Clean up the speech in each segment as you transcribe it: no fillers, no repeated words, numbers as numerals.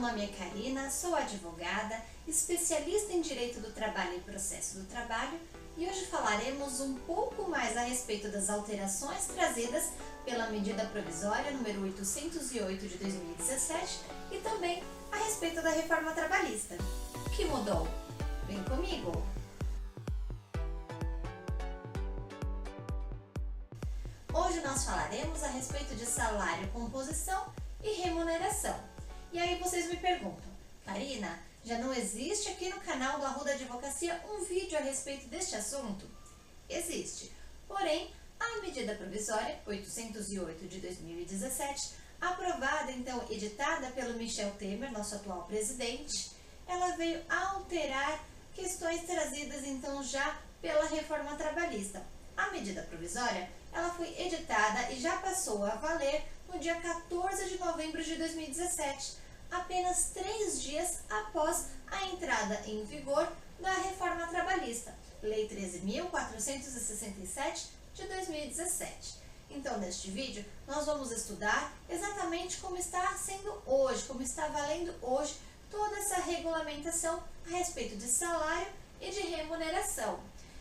nome é Karina, sou advogada, especialista em Direito do Trabalho e Processo do Trabalho e hoje falaremos um pouco mais a respeito das alterações trazidas pela medida provisória número 808 de 2017 e também a respeito da reforma trabalhista. O que mudou? Vem comigo! Hoje nós falaremos a respeito de salário, composição e remuneração. E aí vocês me perguntam, Karina, já não existe aqui no canal do Arruda Advocacia um vídeo a respeito deste assunto? Existe, porém a medida provisória 808 de 2017, aprovada então, editada pelo Michel Temer, nosso atual presidente, ela veio alterar questões trazidas então já pela reforma trabalhista. A medida provisória, ela foi editada e já passou a valer no dia 14 de novembro de 2017, apenas 3 dias após a entrada em vigor da reforma trabalhista, Lei 13.467 de 2017. Então, neste vídeo, nós vamos estudar exatamente como está sendo hoje, como está valendo hoje toda essa regulamentação a respeito de salário e de remuneração.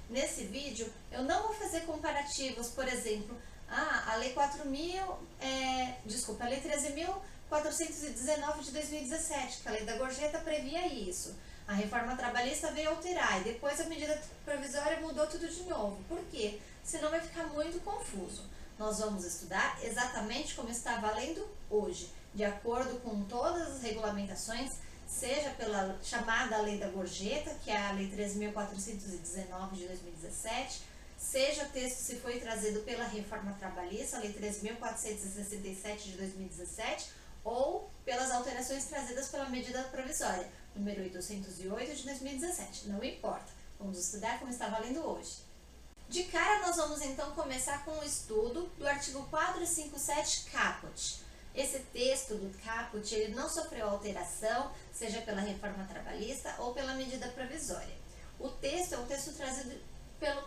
Nesse vídeo, eu não vou fazer comparativos, por exemplo, a Lei 13.419 de 2017, que a Lei da Gorjeta previa isso. A reforma trabalhista veio alterar e depois a medida provisória mudou tudo de novo. Por quê? Senão vai ficar muito confuso. Nós vamos estudar exatamente como está valendo hoje, de acordo com todas as regulamentações, seja pela chamada Lei da Gorjeta, que é a Lei 13.419 de 2017, seja o texto se foi trazido pela reforma trabalhista, a Lei 3.467 de 2017, ou pelas alterações trazidas pela medida provisória, número 808 de 2017. Não importa, vamos estudar como está valendo hoje. De cara, nós vamos então começar com o estudo do artigo 457 caput. Esse texto do caput, ele não sofreu alteração, seja pela reforma trabalhista ou pela medida provisória. O texto é um texto trazido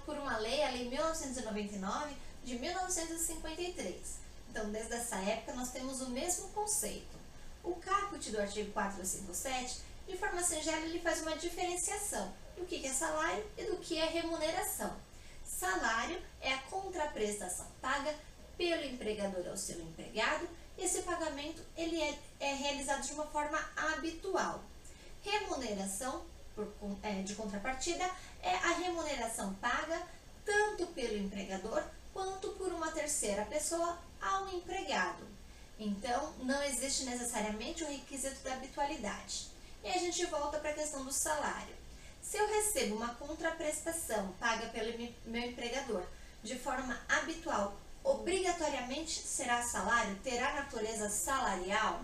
por uma lei, a Lei 1999 de 1953. Então, desde essa época, nós temos o mesmo conceito. O caput do artigo 457, de forma singela, ele faz uma diferenciação do que é salário e do que é remuneração. Salário é a contraprestação paga pelo empregador ao seu empregado. Esse pagamento ele é realizado de uma forma habitual. Remuneração, de contrapartida, é a remuneração paga tanto pelo empregador quanto por uma terceira pessoa ao empregado. Então, não existe necessariamente o requisito da habitualidade. E a gente volta para a questão do salário. Se eu recebo uma contraprestação paga pelo meu empregador de forma habitual, obrigatoriamente será salário? Terá natureza salarial?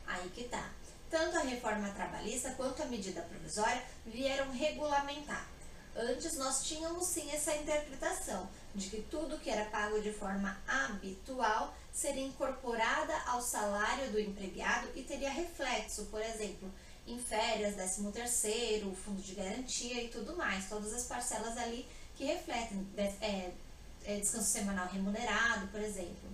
Aí que tá. Tanto a reforma trabalhista quanto a medida provisória vieram regulamentar. Antes nós tínhamos sim essa interpretação de que tudo que era pago de forma habitual seria incorporada ao salário do empregado e teria reflexo, por exemplo, em férias, 13º, fundo de garantia e tudo mais, todas as parcelas ali que refletem descanso semanal remunerado, por exemplo.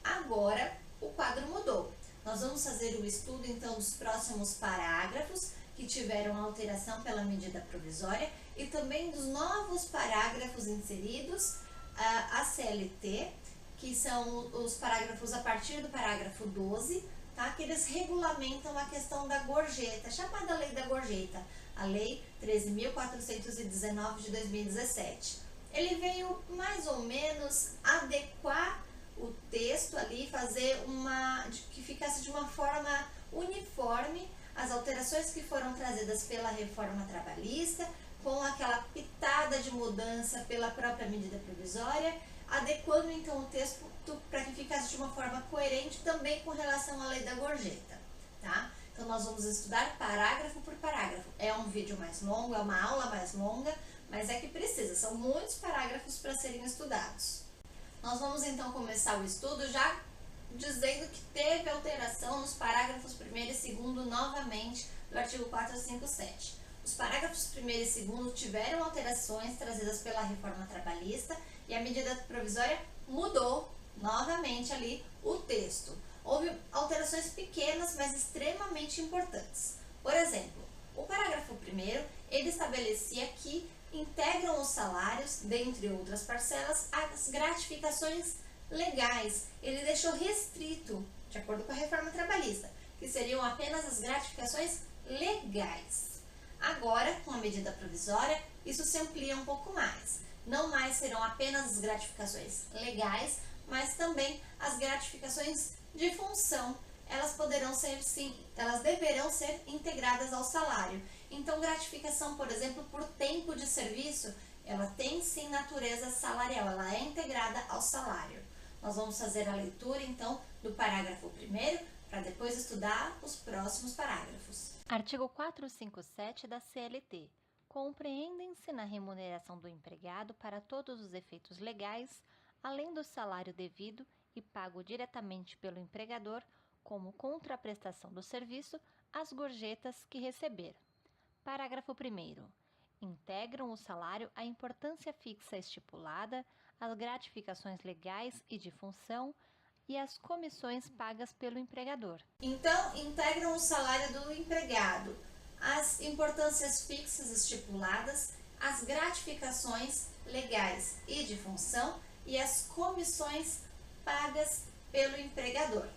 Agora o quadro mudou. Nós vamos fazer o estudo então dos próximos parágrafos que tiveram alteração pela medida provisória e também dos novos parágrafos inseridos à CLT, que são os parágrafos a partir do parágrafo 12, tá? Que eles regulamentam a questão da gorjeta, chamada Lei da Gorjeta, a Lei 13.419 de 2017. Ele veio mais ou menos adequar o texto ali, fazer que ficasse de uma forma uniforme as alterações que foram trazidas pela reforma trabalhista, com aquela pitada de mudança pela própria medida provisória, adequando então o texto para que ficasse de uma forma coerente também com relação à Lei da Gorjeta, tá? Então nós vamos estudar parágrafo por parágrafo. É um vídeo mais longo, é uma aula mais longa, mas é que precisa, são muitos parágrafos para serem estudados. Nós vamos então começar o estudo já dizendo que teve alteração nos parágrafos 1º e 2º novamente do artigo 457. Os parágrafos 1º e 2º tiveram alterações trazidas pela reforma trabalhista e a medida provisória mudou novamente ali o texto. houve alterações pequenas, mas extremamente importantes. Por exemplo, o parágrafo 1º, ele estabelecia que integram os salários, dentre outras parcelas, as gratificações legais. Ele deixou restrito, de acordo com a reforma trabalhista, que seriam apenas as gratificações legais. Agora, com a medida provisória, isso se amplia um pouco mais. Não mais serão apenas as gratificações legais, mas também as gratificações de função. Elas poderão ser, sim, elas deverão ser integradas ao salário. Então, gratificação, por exemplo, por tempo de serviço, ela tem sim natureza salarial, ela é integrada ao salário. Nós vamos fazer a leitura, então, do parágrafo 1º, para depois estudar os próximos parágrafos. Artigo 457 da CLT. Compreendem-se na remuneração do empregado para todos os efeitos legais, além do salário devido e pago diretamente pelo empregador, como contraprestação do serviço, as gorjetas que receber. Parágrafo 1º. Integram o salário a importância fixa estipulada, as gratificações legais e de função e as comissões pagas pelo empregador. Então, integram o salário do empregado, as importâncias fixas estipuladas, as gratificações legais e de função e as comissões pagas pelo empregador.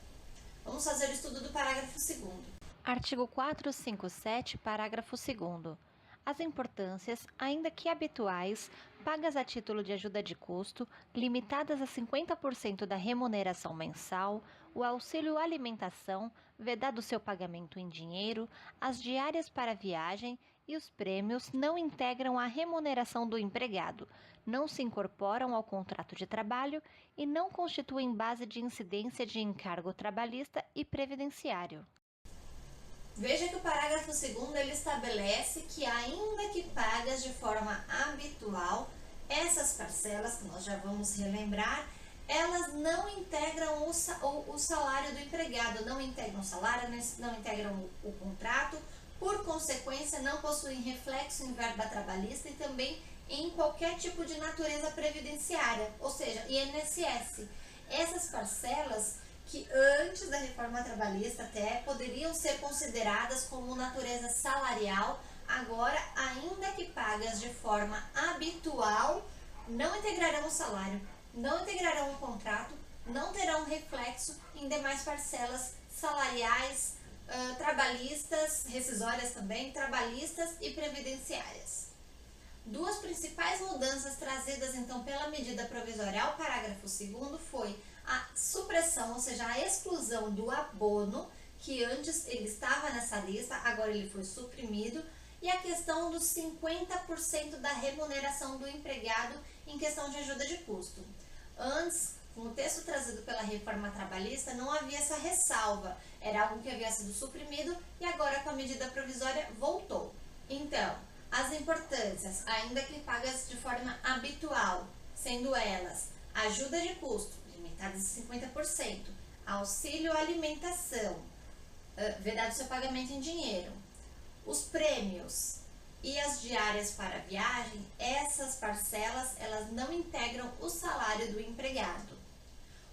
Vamos fazer o estudo do parágrafo 2º. Artigo 457, parágrafo 2º. As importâncias, ainda que habituais, pagas a título de ajuda de custo, limitadas a 50% da remuneração mensal, o auxílio alimentação, vedado seu pagamento em dinheiro, as diárias para viagem e os prêmios não integram a remuneração do empregado, não se incorporam ao contrato de trabalho e não constituem base de incidência de encargo trabalhista e previdenciário. Veja que o parágrafo 2º ele estabelece que, ainda que pagas de forma habitual, essas parcelas, que nós já vamos relembrar, elas não integram o salário do empregado, não integram o salário, não integram o contrato, por consequência, não possuem reflexo em verba trabalhista e também em qualquer tipo de natureza previdenciária, ou seja, INSS. Essas parcelas que antes da reforma trabalhista até poderiam ser consideradas como natureza salarial, agora, ainda que pagas de forma habitual, não integrarão o salário, não integrarão o contrato, não terão reflexo em demais parcelas salariais, trabalhistas, rescisórias também, trabalhistas e previdenciárias. Duas principais mudanças trazidas então pela medida provisória ao parágrafo 2º foi a supressão, ou seja, a exclusão do abono, que antes ele estava nessa lista, agora ele foi suprimido, e a questão dos 50% da remuneração do empregado em questão de ajuda de custo. Antes, com o texto trazido pela reforma trabalhista, não havia essa ressalva, era algo que havia sido suprimido e agora com a medida provisória voltou. Então, as importâncias, ainda que pagas de forma habitual, sendo elas ajuda de custo, limitadas a 50%, auxílio alimentação, vedado seu pagamento em dinheiro, os prêmios e as diárias para viagem, essas parcelas elas não integram o salário do empregado.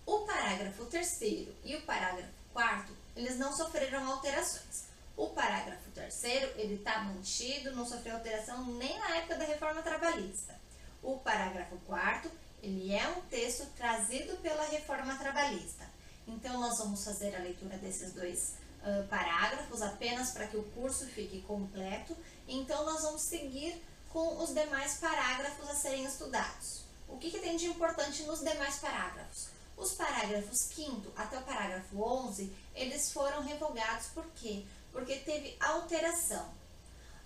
O parágrafo 3º e o parágrafo 4º, eles não sofreram alterações. O parágrafo 3º, ele está mantido, não sofreu alteração nem na época da reforma trabalhista. O parágrafo 4º, ele é um texto trazido pela reforma trabalhista. Então, nós vamos fazer a leitura desses dois parágrafos, apenas para que o curso fique completo. Então, nós vamos seguir com os demais parágrafos a serem estudados. O que tem de importante nos demais parágrafos? Os parágrafos 5º até o parágrafo 11, eles foram revogados. Por quê? Porque teve alteração.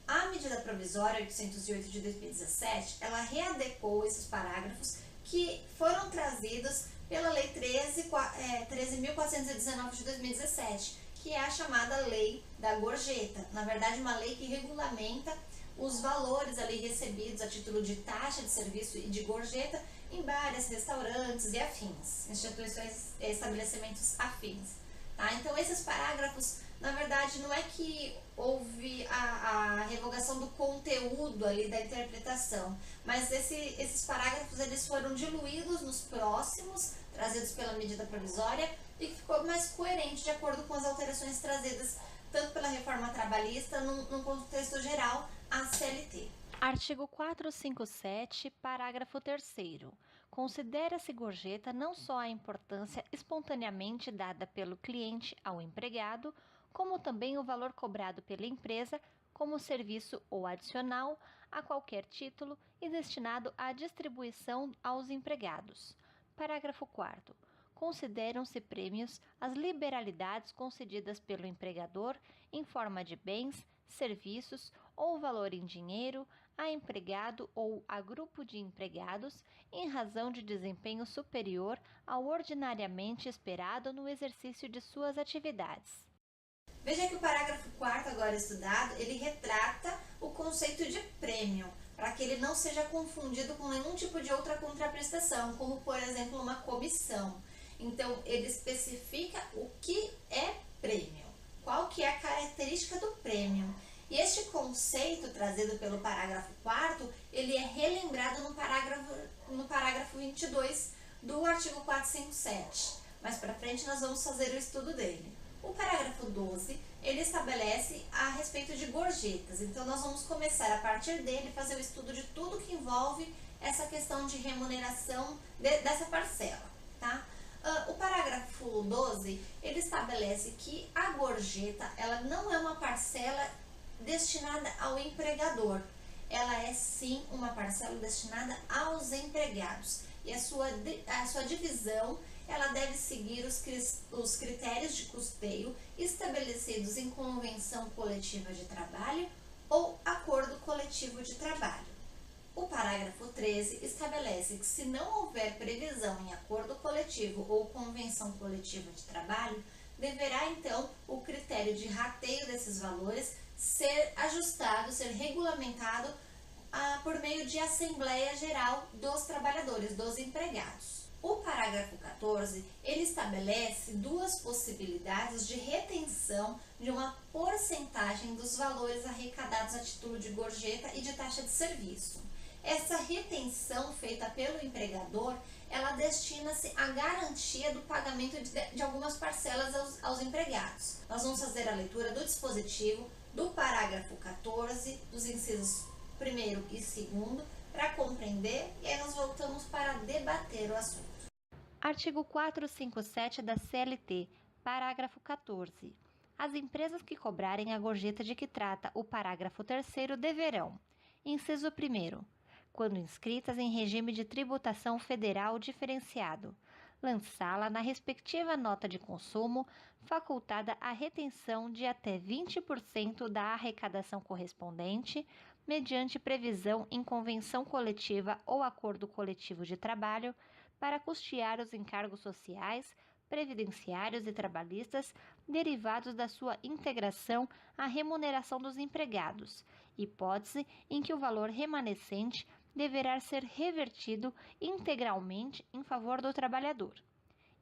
A medida provisória 808 de 2017, ela readequou esses parágrafos que foram trazidos pela Lei 13.419 de 2017, que é a chamada Lei da Gorjeta. Na verdade, uma lei que regulamenta os valores ali recebidos a título de taxa de serviço e de gorjeta em bares, restaurantes e afins, instituições e estabelecimentos afins. Tá? Então, esses parágrafos, na verdade, não é que houve a revogação do conteúdo ali da interpretação, mas esses parágrafos eles foram diluídos nos próximos trazidos pela medida provisória e que ficou mais coerente de acordo com as alterações trazidas tanto pela reforma trabalhista num contexto geral à CLT. Artigo 457, parágrafo 3º. Considera-se gorjeta não só a importância espontaneamente dada pelo cliente ao empregado, como também o valor cobrado pela empresa como serviço ou adicional a qualquer título e destinado à distribuição aos empregados. Parágrafo 4º. Consideram-se prêmios as liberalidades concedidas pelo empregador em forma de bens, serviços ou valor em dinheiro a empregado ou a grupo de empregados em razão de desempenho superior ao ordinariamente esperado no exercício de suas atividades. Veja que o parágrafo 4º agora estudado, ele retrata o conceito de prêmio, para que ele não seja confundido com nenhum tipo de outra contraprestação, como por exemplo uma comissão. Então ele especifica o que é prêmio, qual que é a característica do prêmio. E este conceito trazido pelo parágrafo 4º, ele é relembrado no parágrafo 22 do artigo 457. Mais para frente nós vamos fazer o estudo dele. O parágrafo 12, ele estabelece a respeito de gorjetas. Então nós vamos começar a partir dele fazer o estudo de tudo que envolve essa questão de remuneração dessa parcela, tá? O parágrafo 12, ele estabelece que a gorjeta, ela não é uma parcela destinada ao empregador. Ela é sim uma parcela destinada aos empregados. E a sua divisão, ela deve seguir os critérios de custeio estabelecidos em convenção coletiva de trabalho ou acordo coletivo de trabalho. O parágrafo 13 estabelece que se não houver previsão em acordo coletivo ou convenção coletiva de trabalho, deverá então o critério de rateio desses valores ser ajustado, ser regulamentado por meio de Assembleia Geral dos Trabalhadores, dos empregados. O parágrafo 14, ele estabelece duas possibilidades de retenção de uma porcentagem dos valores arrecadados a título de gorjeta e de taxa de serviço. Essa retenção feita pelo empregador, ela destina-se à garantia do pagamento de algumas parcelas aos empregados. Nós vamos fazer a leitura do dispositivo do parágrafo 14, dos incisos 1º e 2º, para compreender, e aí nós voltamos para debater o assunto. Artigo 457 da CLT, parágrafo 14. As empresas que cobrarem a gorjeta de que trata o parágrafo 3º deverão: inciso 1º, quando inscritas em regime de tributação federal diferenciado, lançá-la na respectiva nota de consumo, facultada a retenção de até 20% da arrecadação correspondente, mediante previsão em convenção coletiva ou acordo coletivo de trabalho, para custear os encargos sociais, previdenciários e trabalhistas derivados da sua integração à remuneração dos empregados, hipótese em que o valor remanescente deverá ser revertido integralmente em favor do trabalhador.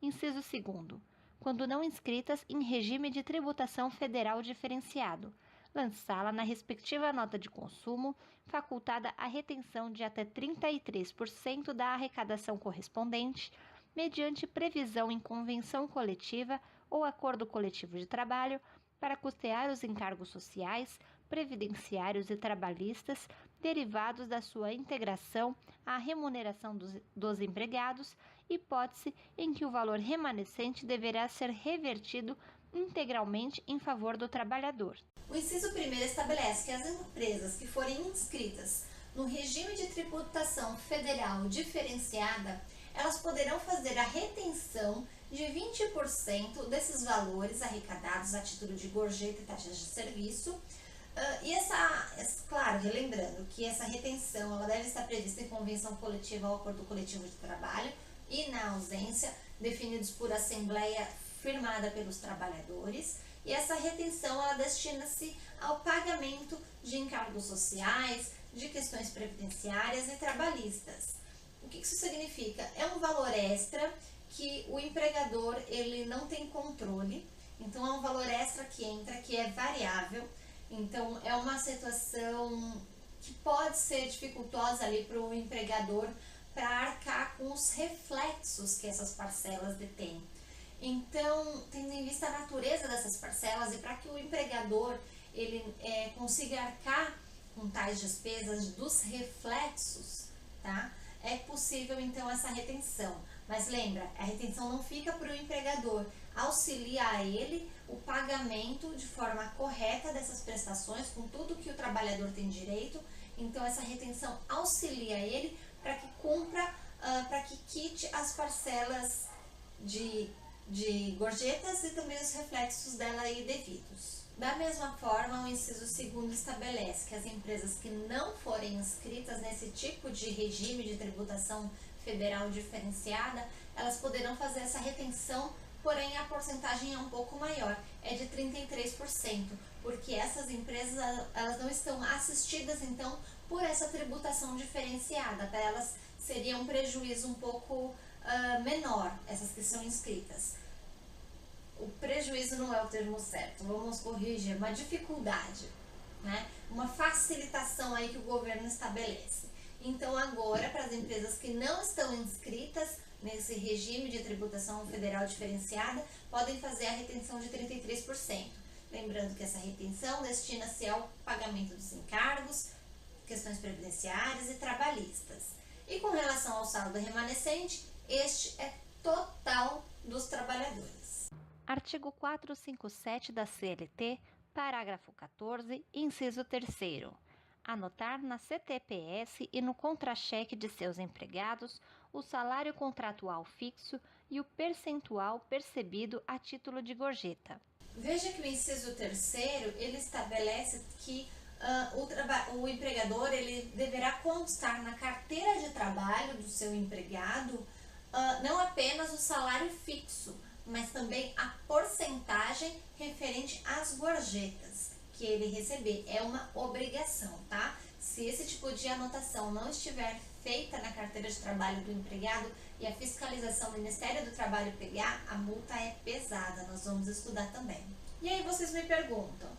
Inciso 2º. Quando não inscritas em regime de tributação federal diferenciado, lançá-la na respectiva nota de consumo, facultada a retenção de até 33% da arrecadação correspondente, mediante previsão em convenção coletiva ou acordo coletivo de trabalho, para custear os encargos sociais, previdenciários e trabalhistas derivados da sua integração à remuneração dos empregados, hipótese em que o valor remanescente deverá ser revertido integralmente em favor do trabalhador. O inciso 1º estabelece que as empresas que forem inscritas no regime de tributação federal diferenciada, elas poderão fazer a retenção de 20% desses valores arrecadados a título de gorjeta e taxas de serviço. Claro, relembrando que essa retenção ela deve estar prevista em convenção coletiva ou acordo coletivo de trabalho e, na ausência, definidos por assembleia firmada pelos trabalhadores. E essa retenção ela destina-se ao pagamento de encargos sociais, de questões previdenciárias e trabalhistas. O que isso significa? É um valor extra que o empregador ele não tem controle, então é um valor extra que entra, que é variável. Então, é uma situação que pode ser dificultosa ali para o empregador para arcar com os reflexos que essas parcelas detêm. Então, tendo em vista a natureza dessas parcelas e para que o empregador ele consiga arcar com tais despesas dos reflexos, tá? É possível então essa retenção. Mas lembra, a retenção não fica para o empregador, auxilia a ele o pagamento de forma correta dessas prestações, com tudo que o trabalhador tem direito. Então essa retenção auxilia ele para que cumpra, para que quite as parcelas de gorjetas e também os reflexos dela aí devidos. Da mesma forma, o inciso 2º estabelece que as empresas que não forem inscritas nesse tipo de regime de tributação federal diferenciada, elas poderão fazer essa retenção, porém a porcentagem é um pouco maior, é de 33%, porque essas empresas elas não estão assistidas então por essa tributação diferenciada, para elas seria um prejuízo um pouco menor, essas que são inscritas. O prejuízo não é o termo certo, vamos corrigir, uma dificuldade, né? Uma facilitação aí que o governo estabelece. Então agora, para as empresas que não estão inscritas nesse regime de tributação federal diferenciada, podem fazer a retenção de 33%. Lembrando que essa retenção destina-se ao pagamento dos encargos, questões previdenciárias e trabalhistas. E com relação ao saldo remanescente, este é total dos trabalhadores. Artigo 457 da CLT, parágrafo 14, inciso 3º. Anotar na CTPS e no contra-cheque de seus empregados o salário contratual fixo e o percentual percebido a título de gorjeta. Veja que o inciso 3º, ele estabelece que o empregador ele deverá constar na carteira de trabalho do seu empregado não apenas o salário fixo, mas também a porcentagem referente às gorjetas que ele receber. É uma obrigação, tá? Se esse tipo de anotação não estiver feita na carteira de trabalho do empregado e a fiscalização do Ministério do Trabalho pegar, a multa é pesada. Nós vamos estudar também. E aí vocês me perguntam,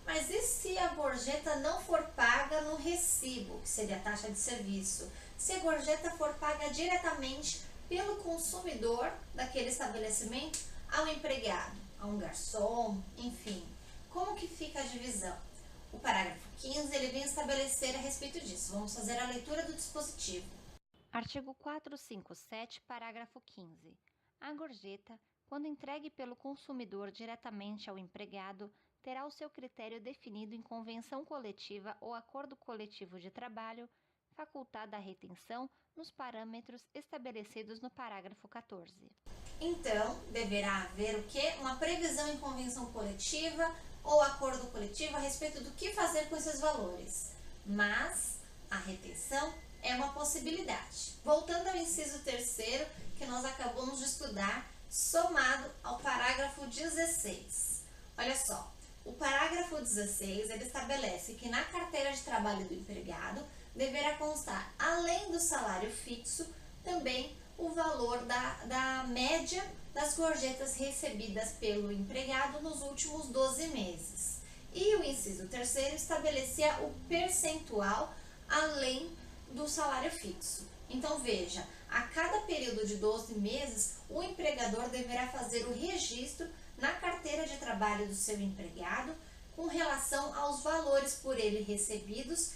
mas e se a gorjeta não for paga no recibo, que seria a taxa de serviço? Se a gorjeta for paga diretamente pelo consumidor daquele estabelecimento ao empregado, a um garçom, enfim. Como que fica a divisão? O parágrafo 15 ele vem estabelecer a respeito disso. Vamos fazer a leitura do dispositivo. Artigo 457, parágrafo 15. A gorjeta, quando entregue pelo consumidor diretamente ao empregado, terá o seu critério definido em convenção coletiva ou acordo coletivo de trabalho, facultada a retenção nos parâmetros estabelecidos no parágrafo 14. Então, deverá haver o quê? Uma previsão em convenção coletiva ou acordo coletivo a respeito do que fazer com esses valores. Mas a retenção é uma possibilidade. Voltando ao inciso 3º, que nós acabamos de estudar, somado ao parágrafo 16. Olha só, o parágrafo 16 ele estabelece que na carteira de trabalho do empregado deverá constar, além do salário fixo, também o valor da média das gorjetas recebidas pelo empregado nos últimos 12 meses. E o inciso 3º estabelecia o percentual além do salário fixo. Então veja, a cada período de 12 meses, o empregador deverá fazer o registro na carteira de trabalho do seu empregado com relação aos valores por ele recebidos,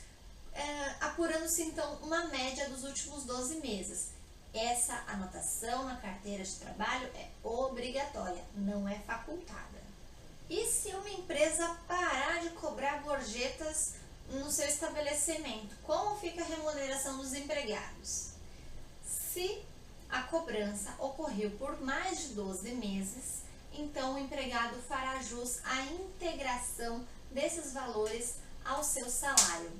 apurando-se então uma média dos últimos 12 meses. Essa anotação na carteira de trabalho é obrigatória, não é facultada. E se uma empresa parar de cobrar gorjetas no seu estabelecimento, como fica a remuneração dos empregados? Se a cobrança ocorreu por mais de 12 meses, então o empregado fará jus à integração desses valores ao seu salário.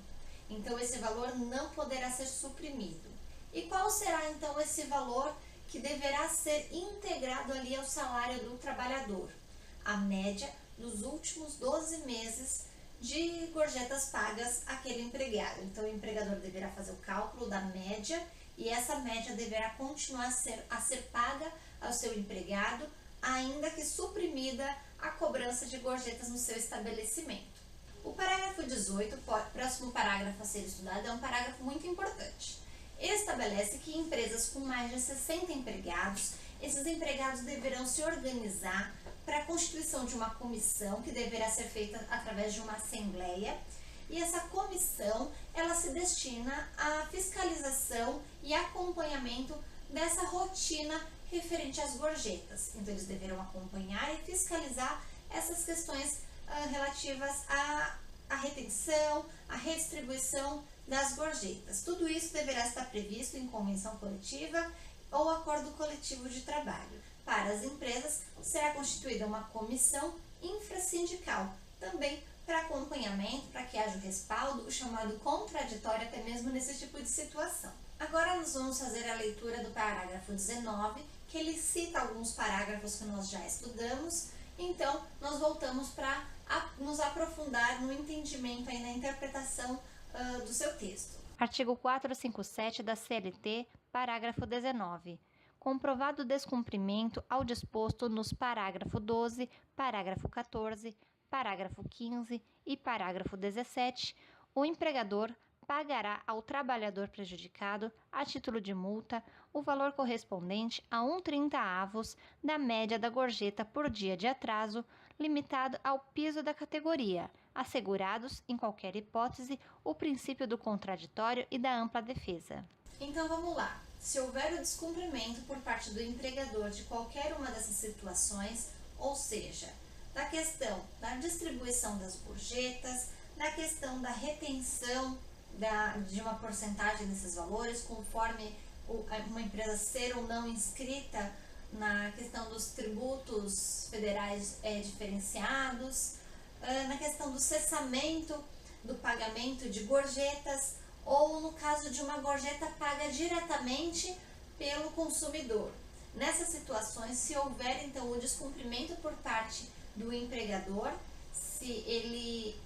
Então esse valor não poderá ser suprimido. E qual será então esse valor que deverá ser integrado ali ao salário do trabalhador? A média dos últimos 12 meses de gorjetas pagas àquele empregado. Então o empregador deverá fazer o cálculo da média e essa média deverá continuar a ser paga ao seu empregado, ainda que suprimida a cobrança de gorjetas no seu estabelecimento. O parágrafo 18, próximo parágrafo a ser estudado, é um parágrafo muito importante. estabelece que em empresas com mais de 60 empregados, esses empregados deverão se organizar para a constituição de uma comissão que deverá ser feita através de uma assembleia, e essa comissão ela se destina à fiscalização e acompanhamento dessa rotina referente às gorjetas. Então eles deverão acompanhar e fiscalizar essas questões relativas à retenção, à redistribuição das gorjetas. Tudo isso deverá estar previsto em convenção coletiva ou acordo coletivo de trabalho. Para as empresas, será constituída uma comissão infrasindical, também para acompanhamento, para que haja o respaldo, o chamado contraditório, até mesmo nesse tipo de situação. Agora nós vamos fazer a leitura do parágrafo 19, que ele cita alguns parágrafos que nós já estudamos, então nós voltamos para nos aprofundar no entendimento e na interpretação do seu texto. Artigo 457 da CLT, parágrafo 19. Comprovado o descumprimento ao disposto nos parágrafo 12, parágrafo 14, parágrafo 15 e parágrafo 17, o empregador pagará ao trabalhador prejudicado, a título de multa, o valor correspondente a 1/30 da média da gorjeta por dia de atraso, limitado ao piso da categoria, assegurados, em qualquer hipótese, o princípio do contraditório e da ampla defesa. Então vamos lá. Se houver o descumprimento por parte do empregador de qualquer uma dessas situações, ou seja, da questão da distribuição das gorjetas, da questão da retenção de uma porcentagem desses valores, conforme uma empresa ser ou não inscrita na questão dos tributos federais diferenciados, na questão do cessamento do pagamento de gorjetas, ou no caso de uma gorjeta paga diretamente pelo consumidor. Nessas situações, se houver então o descumprimento por parte do empregador, se ele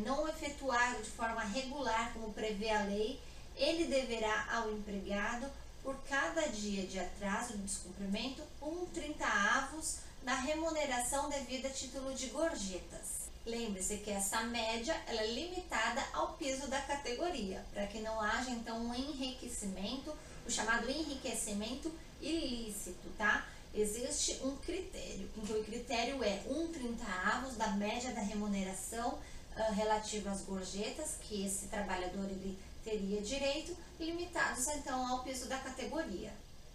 não efetuar de forma regular, como prevê a lei, ele deverá ao empregado, por cada dia de atraso de descumprimento, 1/30 da remuneração devida a título de gorjetas. Lembre-se que essa média ela é limitada ao piso da categoria, para que não haja então um enriquecimento, o chamado enriquecimento ilícito, tá? Existe um critério, então o critério é 1/30 da média da remuneração relativa às gorjetas, que esse trabalhador ele teria direito, limitados então ao piso da categoria.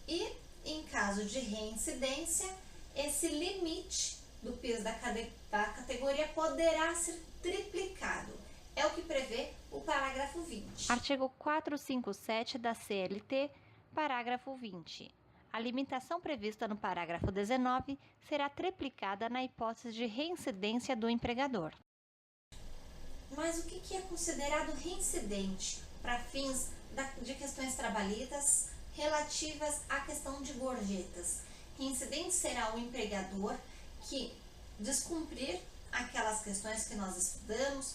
E em caso de reincidência, esse limite do piso da categoria poderá ser triplicado. É o que prevê o parágrafo 20. Artigo 457 da CLT, parágrafo 20. A limitação prevista no parágrafo 19 será triplicada na hipótese de reincidência do empregador. Mas o que é considerado reincidente para fins de questões trabalhistas relativas à questão de gorjetas? Reincidente será o empregador que descumprir aquelas questões que nós estudamos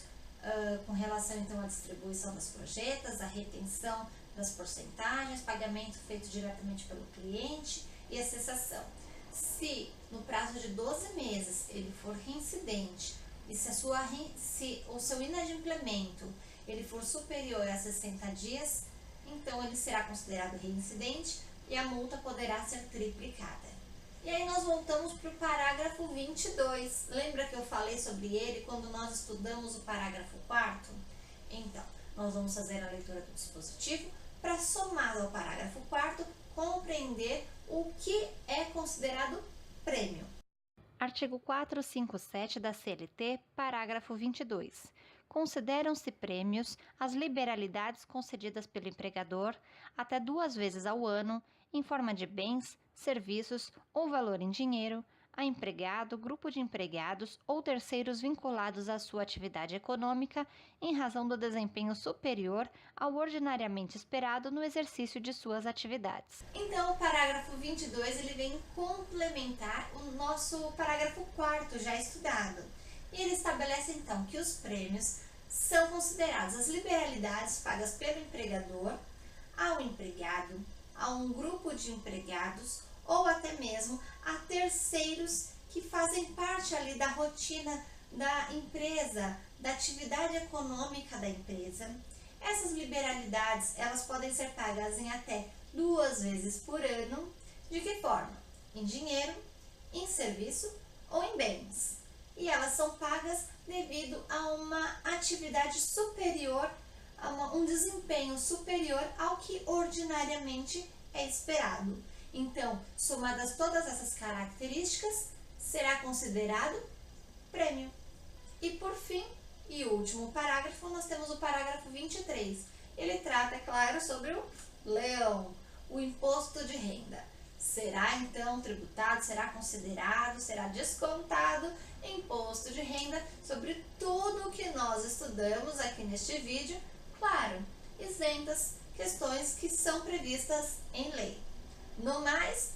com relação então à distribuição das gorjetas, a retenção das porcentagens, pagamento feito diretamente pelo cliente e a cessação. Se no prazo de 12 meses ele for reincidente e se o seu inadimplemento ele for superior a 60 dias, então ele será considerado reincidente e a multa poderá ser triplicada. E aí nós voltamos para o parágrafo 22. Lembra que eu falei sobre ele quando nós estudamos o parágrafo 4º? Então, nós vamos fazer a leitura do dispositivo para, somado ao parágrafo 4º, compreender o que é considerado prêmio. Artigo 457 da CLT, parágrafo 22. Consideram-se prêmios as liberalidades concedidas pelo empregador até 2 vezes ao ano, em forma de bens, serviços ou valor em dinheiro, a empregado, grupo de empregados ou terceiros vinculados à sua atividade econômica em razão do desempenho superior ao ordinariamente esperado no exercício de suas atividades. Então, o parágrafo 22 ele vem complementar o nosso parágrafo 4º já estudado. E ele estabelece então que os prêmios são considerados as liberalidades pagas pelo empregador ao empregado, a um grupo de empregados ou até mesmo a terceiros que fazem parte ali da rotina da empresa, da atividade econômica da empresa. Essas liberalidades, elas podem ser pagas em até 2 vezes por ano. De que forma? Em dinheiro, em serviço ou em bens. E elas são pagas devido a uma atividade superior, a um desempenho superior ao que ordinariamente é esperado. Então, somadas todas essas características, será considerado prêmio. E por fim, e último parágrafo, nós temos o parágrafo 23. Ele trata, é claro, sobre o leão, o imposto de renda. Será então tributado, será considerado, será descontado imposto de renda sobre tudo o que nós estudamos aqui neste vídeo, claro, isentas questões que são previstas em lei. No mais,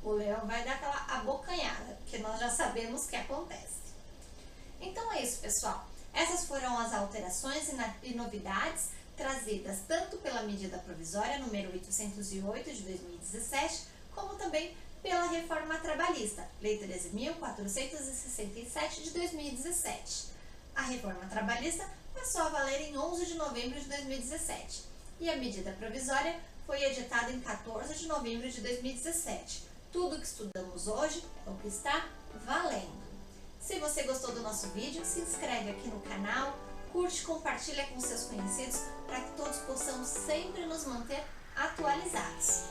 o leão vai dar aquela abocanhada, porque nós já sabemos o que acontece. Então é isso, pessoal. Essas foram as alterações e novidades trazidas tanto pela medida provisória número 808 de 2017, como também pela reforma trabalhista, Lei 13.467 de 2017. A reforma trabalhista passou a valer em 11 de novembro de 2017 e a medida provisória foi editada em 14 de novembro de 2017. Tudo que estudamos hoje é o que está valendo. Se você gostou do nosso vídeo, se inscreve aqui no canal, curte e compartilha com seus conhecidos para que todos possamos sempre nos manter atualizados.